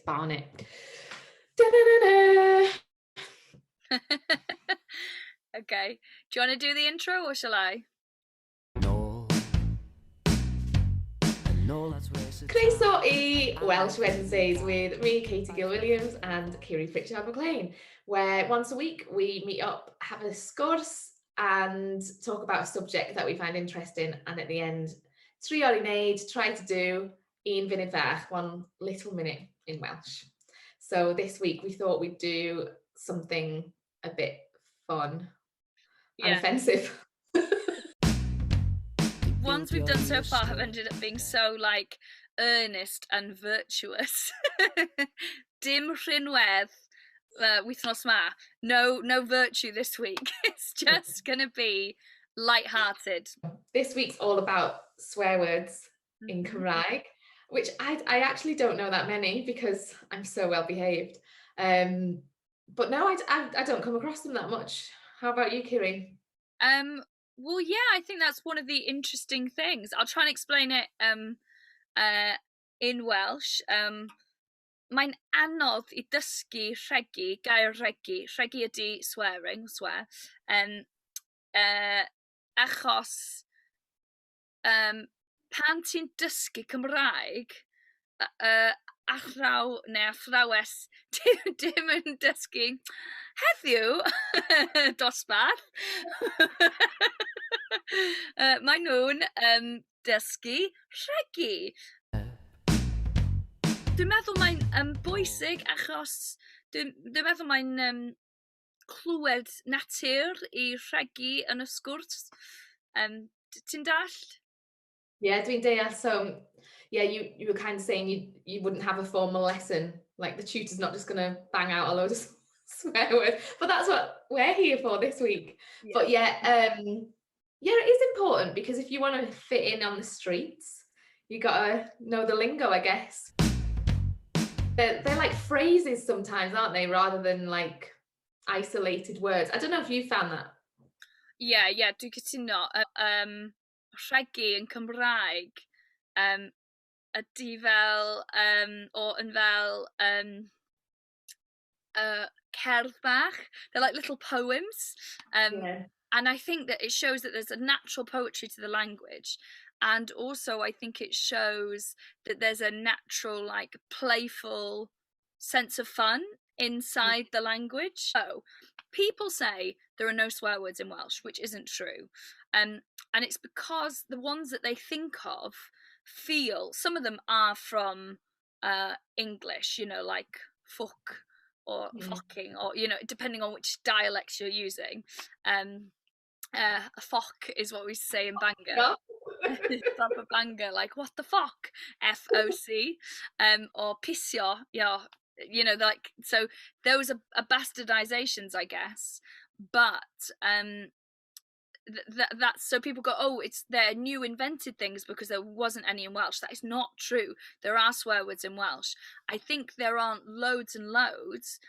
Barn it. Da-da-da-da. Okay. Do you want to do the intro or shall I? Croeso I Welsh Wednesdays with me, Katie Gill-Williams, and Kiri Pritchard-McLean, where once a week we meet up, have a sgwrs, and talk about a subject that we find interesting, and at the end, trio i wneud, try to do un funud fach, 1 little minute in Welsh. So this week we thought we'd do something a bit fun and offensive. Ones we've done so far have ended up being so like earnest and virtuous. Dim rhinwedd wythnos ma. No virtue this week. It's just gonna be light-hearted. This week's all about swear words in Cymraeg, which I actually don't know that many because I'm so well behaved. But no, I don't come across them that much. How about you, Kiri? Well, yeah, I think that's one of the interesting things. I'll try and explain it in Welsh. Mae'n anodd I dysgu rhegi, gair rhegi. Rhegi ydi swearing, swear. Achos pan ti'n dysgu Cymraeg, athrawes, dim yn dysgu heddiw dosbarth. Maen nhw'n dysgu rhegi. Dwi'n meddwl mae'n bwysig achos dwi'n meddwl mae'n clywed natur I rhegi yn y sgwrs. Ti'n dallt? Yeah, dwi'n deall. So, yeah, you were kind of saying you wouldn't have a formal lesson. Like the tutor's not just going to bang out a load of swear words. But that's what we're here for this week. Yeah. But yeah, it is important because if you want to fit in on the streets, you got to know the lingo, I guess. They're like phrases sometimes, aren't they? Rather than like isolated words. I don't know if you found that. Yeah, dwi'n cytuno. Rhegi yn Cymraeg ydi fel yn fel cerdd bach. They're like little poems. Yeah. And I think that it shows that there's a natural poetry to the language. And also I think it shows that there's a natural, like, playful sense of fun inside the language. So people say there are no swear words in Welsh, which isn't true. And it's because the ones that they think of feel, some of them are from English, you know, like fuck or fucking, or, you know, depending on which dialect you're using. A fuck is what we say in Bangor. Proper Bangor, like what the fuck, F-O-C, or pissio, yeah, you know, like, so those are bastardizations, I guess, but that's so people go, oh, they're new invented things because there wasn't any in Welsh. That is not true. There are swear words in Welsh. I think there aren't loads and loads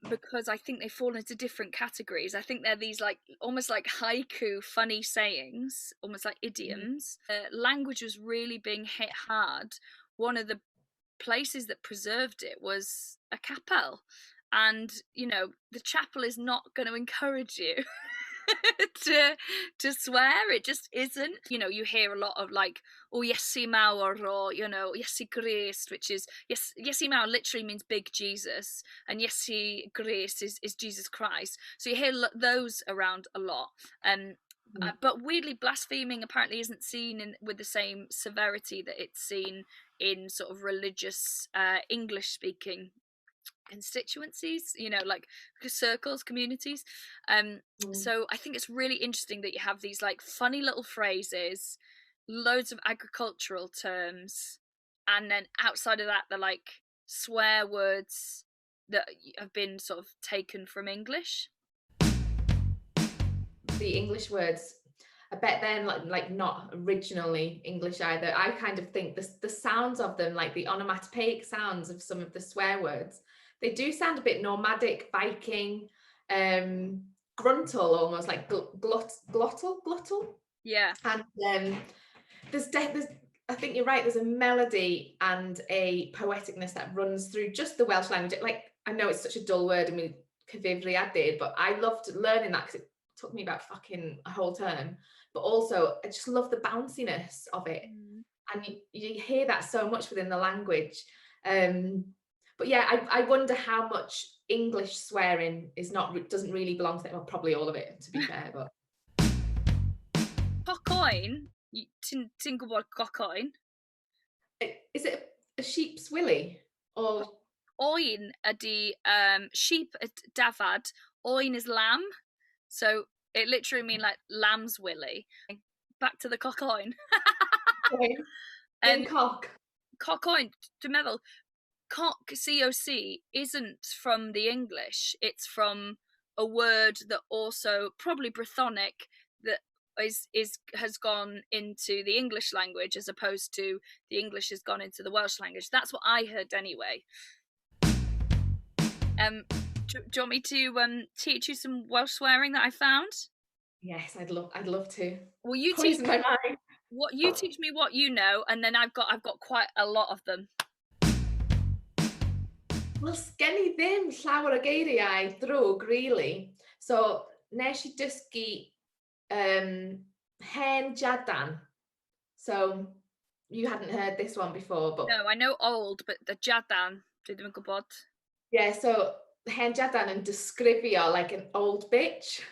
because I think they fall into different categories. I think they're these like almost like haiku funny sayings, almost like idioms. Language was really being hit hard. One of the places that preserved it was a capel, and you know, the chapel is not going to encourage you to swear. It just isn't. You know, you hear a lot of like, oh, Iesu Mawr, or, you know, Iesu Grist, which is, Iesu Mawr literally means big Jesus, and Iesu Grist is Jesus Christ. So you hear those around a lot. But weirdly, blaspheming apparently isn't seen with the same severity that it's seen in sort of religious English-speaking constituencies, you know, like circles, communities. So I think it's really interesting that you have these like funny little phrases, loads of agricultural terms, and then outside of that they're like swear words that have been sort of taken from English. The English words, I bet they're like not originally English either. I kind of think the sounds of them, like the onomatopoeic sounds of some of the swear words, they do sound a bit nomadic, Viking, gruntle, almost like glottal. Yeah. And there's I think you're right. There's a melody and a poeticness that runs through just the Welsh language. Like, I know it's such a dull word and we cyfrifiadur, but I loved learning that because it took me about fucking a whole term. But also, I just love the bounciness of it. And you hear that so much within the language. But yeah, I wonder how much English swearing doesn't really belong to it. Well, probably all of it, to be fair. But cocoin, ti'n gwybod cocoin? Is it a sheep's willy? Or oin ydi sheep dafad, oin is lamb, so it literally means like lamb's willy. Back to the cocoin. And cock. Cocoin, dwi'n meddwl, cock, C-O-C, isn't from the English. It's from a word that also, probably Brythonic, that has gone into the English language as opposed to the English has gone into the Welsh language. That's what I heard anyway. Do you want me to teach you some Welsh swearing that I found? Yes, I'd love to. Well, you teach my mind. What you teach me what you know, and then I've got quite a lot of them. Wel, sgen I ddim llawer o geiriau drwg, really. So, nes I dysgu hen jadan. So, you hadn't heard this one before, but... No, I know old, but the jadan, dwi ddim yn gwybod. Yeah, so, hen jadan yn disgrifio like an old bitch.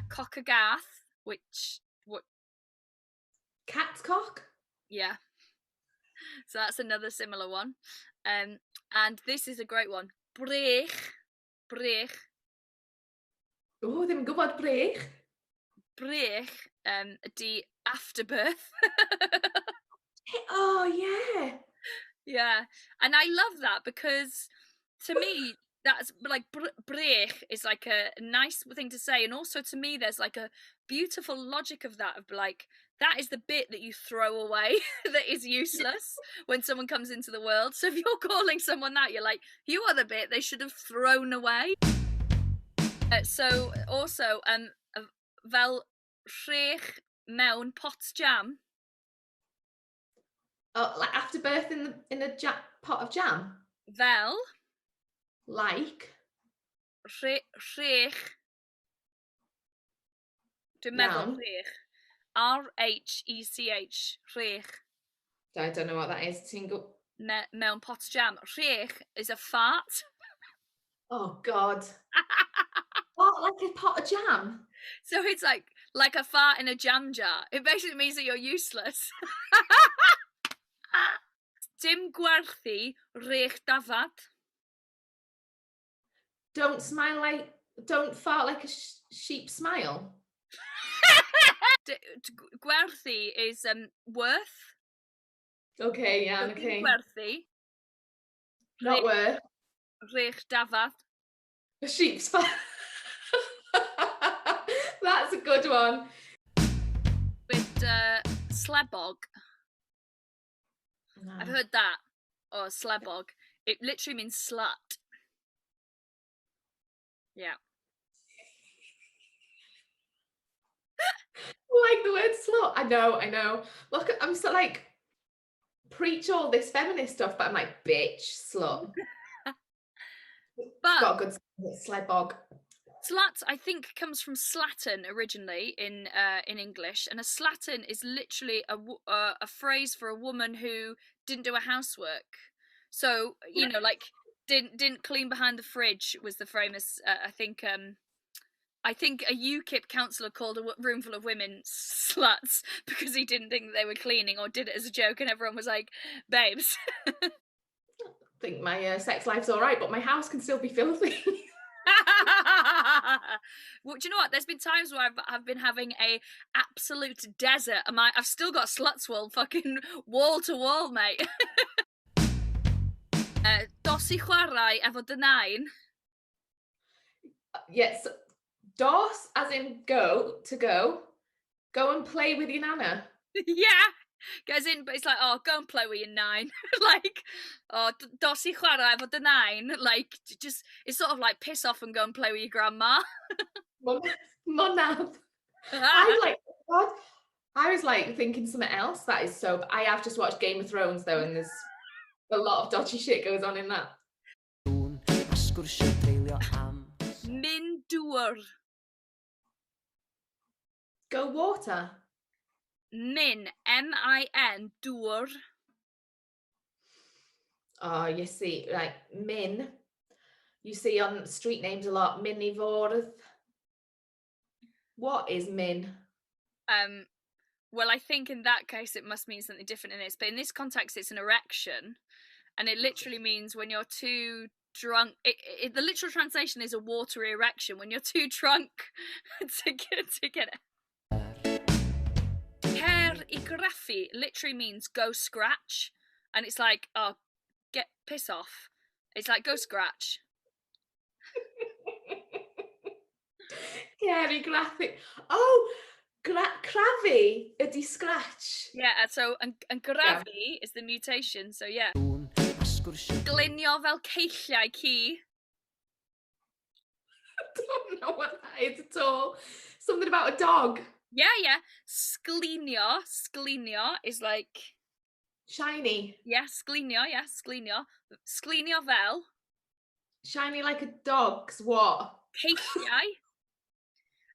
Cock a gath, which what? Cat's cock? Yeah. So that's another similar one. And this is a great one. Brech. Oh, ddim yn gwybod brech. Brech, ydi afterbirth. Oh, yeah. Yeah. And I love that because to me, that's like brech is like a nice thing to say, and also to me there's like a beautiful logic of that, of like that is the bit that you throw away that is useless when someone comes into the world. So if you're calling someone that, you're like, you are the bit they should have thrown away. So also fel rhech mewn pot jam. Oh, like afterbirth in a pot of jam? Fel like rhech. Dwi'n meddwl rhech. R-H-E-C-H. Rhech. I don't know what that is. Mewn pot jam. Rhech is a fart. Oh God. What, like a pot of jam? So it's like a fart in a jam jar. It basically means that you're useless. Dim gwerthu rhech dafad. Don't fart like a sheep smile. Gwerthu is worth. Okay, yeah, okay. Gwerthu. Not worth. Rhech dafad. A sheep's fart. That's a good one. With slebog. No. I've heard that. Or slebog. It literally means slut. Yeah. Like the word slut. I know. Look, I'm so like, preach all this feminist stuff, but I'm like, bitch, slut. But got a good slebog. Slut, I think, comes from slattern originally in English, and a slattern is literally a phrase for a woman who didn't do a housework. So like didn't clean behind the fridge was the famous. I think a UKIP councillor called a room full of women sluts because he didn't think that they were cleaning, or did it as a joke, and everyone was like, babes. I think my sex life's all right, but my house can still be filthy. Well, do you know what? There's been times where I've been having a absolute desert, and I've still got sluts wool fucking wall to wall, mate. Dos I chwarae efo dy nain. Yes, dos as in go and play with your nana. Yeah. Goes in, but it's like, oh, go and play with your 9. Like, oh, dos I chwarae efo dy 9. Like, just, it's sort of like, piss off and go and play with your grandma. Monad. I like, God, I was like thinking something else that is so, I have just watched Game of Thrones though, and there's a lot of dodgy shit goes on in that. Min dŵr. Go water. Min, M-I-N, dŵr. Oh, you see, like Min, you see on street names a lot, Minivorth. What is Min? Well, I think in that case it must mean something different in this, but in this context it's an erection, and it literally means when you're too drunk. The literal translation is a watery erection, when you're too drunk to get it. Cer I graffi literally means go scratch, and it's like, oh, get piss off. It's like, go scratch. Kiri graphic. Oh, crafi ydi scratch. Yeah, so and grafi is the mutation. So yeah. Glinio fel ceilliau ci. I don't know what that is at all. Something about a dog. Yeah. Sglinio is like shiny. Yeah, sglinio. Sglinio fel. Shiny like a dog's what? Ceilliau.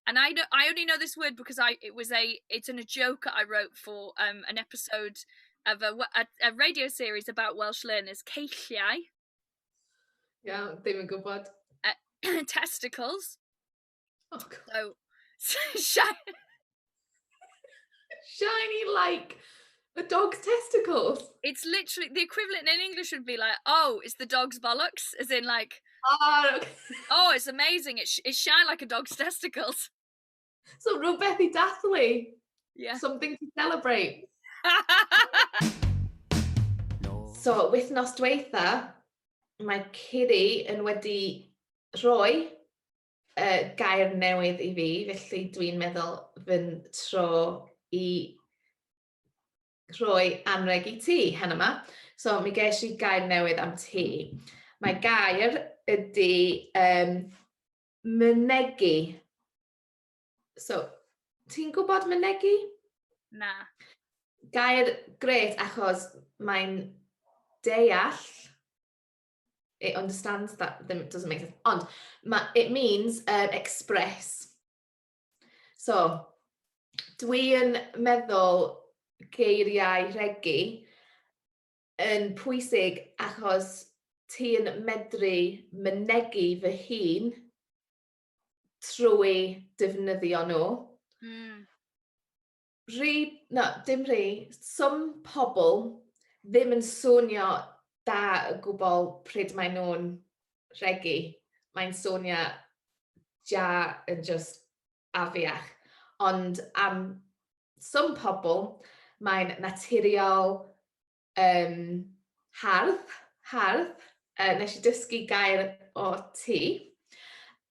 And I only know this word because it's in a joke I wrote for an episode of a radio series about Welsh learners. Ceilliau. Yeah, ddim yn gwybod. Testicles. Oh God. So shiny like a dog's testicles. It's literally the equivalent in English would be like, oh, it's the dog's bollocks, as in like, okay. Oh, it's amazing. It's shine like a dog's testicles. So rhywbeth I dathlu. Yeah. Something to celebrate. So wythnos dweitha, mae Kiri yn wedi rhoi gair newydd I fi, felly dwi'n meddwl fy'n tro I rhoi anreg I ti hen yma. So mi ges I gair newydd am ti. Mae gair ydi mynegu. So, ti'n gwybod mynegu? Na. Gair gret achos mae'n deall. It understands that, it doesn't make sense. Ond, it means express. So, dwi'n meddwl geiriau rhegi yn pwysig achos ti'n medru mynegu fy hun trwy defnyddio nhw. Some pobl ddim yn swnio da y gwbl pryd maen nhw'n rhegi. Mae'n swnio ja yn just afiach. Ond am some pobl, mae'n naturiol hardd. Nes I dysgu gair o ti.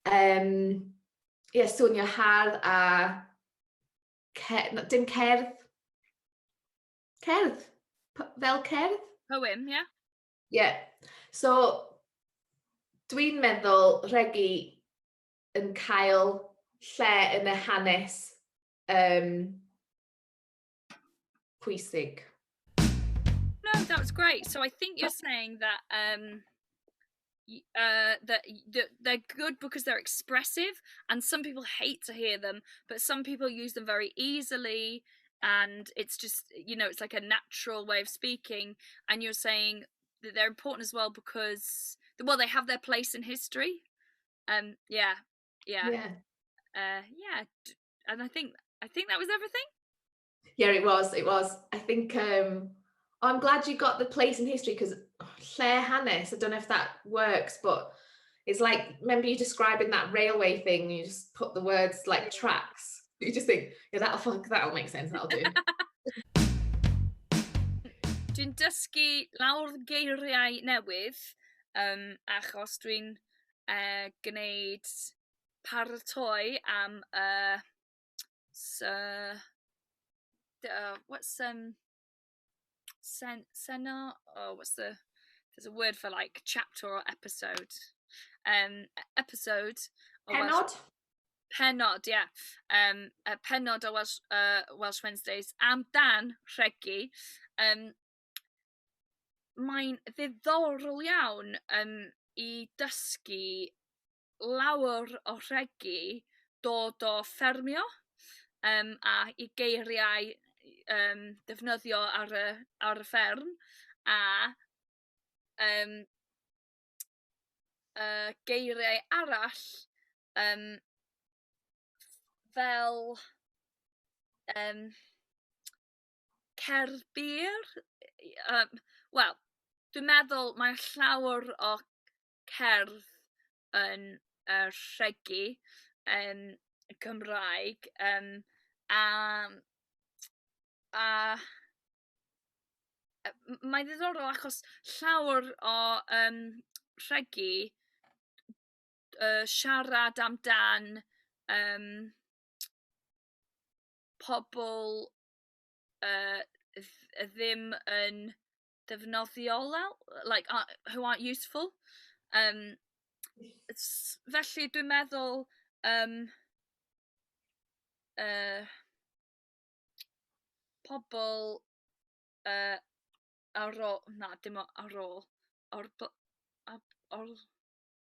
Swnio hardd a dim cerdd. Cerdd? Fel cerdd? Poem, yeah. Yeah. So, dwi'n meddwl rhegi yn cael lle yn y hanes pwysig. No, that was great. So I think you're saying that that they're good because they're expressive, and some people hate to hear them, but some people use them very easily, and it's just, it's like a natural way of speaking. And you're saying that they're important as well because, well, they have their place in history. Yeah. And I think that was everything. Yeah, it was. I think I'm glad you got the place in history because lle hanes, I don't know if that works, but it's like, remember you describing that railway thing, you just put the words like tracks. You just think, yeah, that'll make sense, that'll do. Dwi'n dysgu lawr geiriau newydd achos dwi'n gwneud paratoi am what's Sena. Oh, there's a word for like chapter or episode. Episode. Pennod? Pennod, yeah. A pennod o Welsh Wednesdays am dan Rhegi. Mae'n ddiddorol iawn I dysgu lawer o rhegi dod o ffermio a I geiriau defnyddio ar y fferm a geiriau arall fel cerbir. Wel, dwi'n meddwl mae llawer o cerdd yn rhegi Cymraeg a mae'n ddiddorol achos llawer o rhegi siarad amdan pobl ddim yn defnyddiol, like who aren't useful. Felly dwi'n meddwl pobl ar ôl, na dim ar ôl,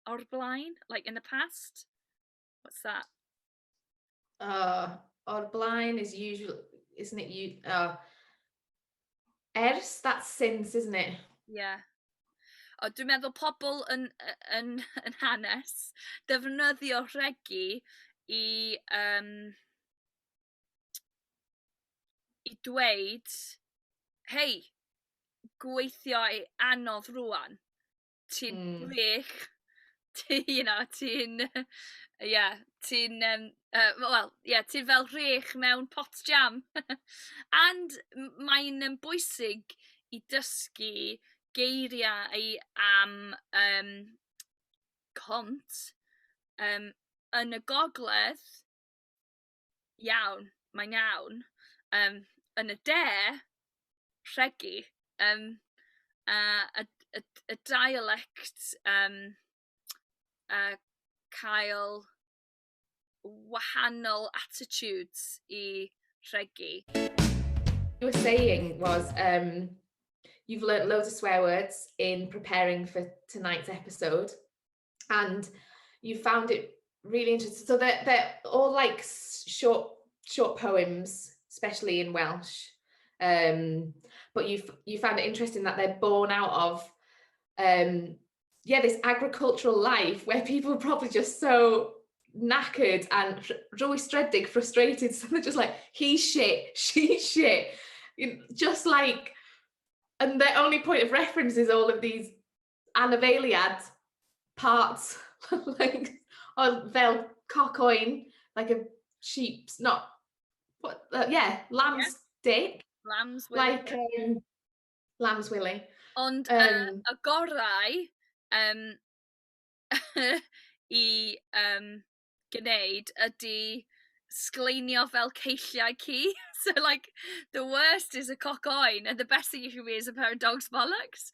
o'r blaen, like in the past. What's that? O'r blaen is usual, isn't it? Ers, that's since, isn't it? Yeah. Dwi'n meddwl pobl yn hanes defnyddio rhegi I dweud, hei, gweithio I anodd rwan. Ti'n wych, ti'n fel rhech mewn pot jam. And mae'n bwysig I dysgu geiriau am cont yn y gogledd mae'n iawn yn y de rhegi y dialect cael wahanol attitudes I rhegi. You were saying was you've learnt loads of swear words in preparing for tonight's episode and you found it really interesting. So they're all like short poems, especially in Welsh. But you found it interesting that they're born out of this agricultural life where people are probably just so knackered and rwystredig, frustrated, so they're just like, he's shit, she's shit, just like, and their only point of reference is all of these anafeiliad parts, like fel cocoin, like a sheep's lamb's dick, lamb's willy. like lamb's willy. Ond y gorau I gwneud ydy sgleinio fel ceilliau ci. So like the worst is a cocoin and the best thing you can be is a pair of dog's bollocks.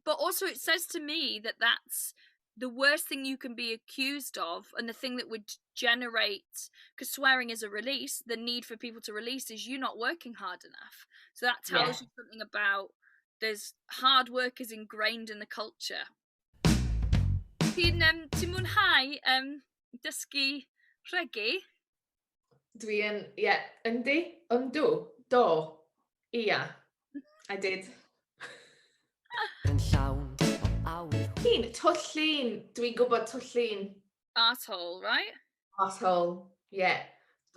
But also it says to me that that's the worst thing you can be accused of, and the thing that would generate, because swearing is a release, the need for people to release is you not working hard enough. So that tells you something about there's hard work is ingrained in the culture. Ti'n mwynhau dysgu rhegi? Dwi'n, yndw, do, ia, I did. Twllin, dwi'n gwybod twllin. Arsehole, right? Arsehole, yeah.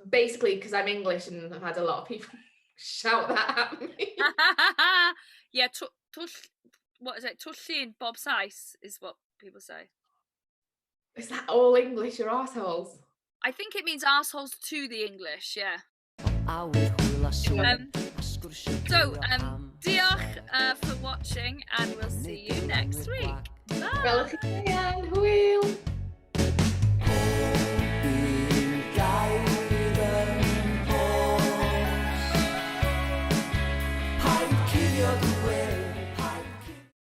Basically, because I'm English and I've had a lot of people shout that at me. Yeah, what is it? Twllin bob size is what people say. Is that all English or arseholes? I think it means arseholes to the English, yeah. Diolch for watching and we'll see you next week. Bye! Hwyl!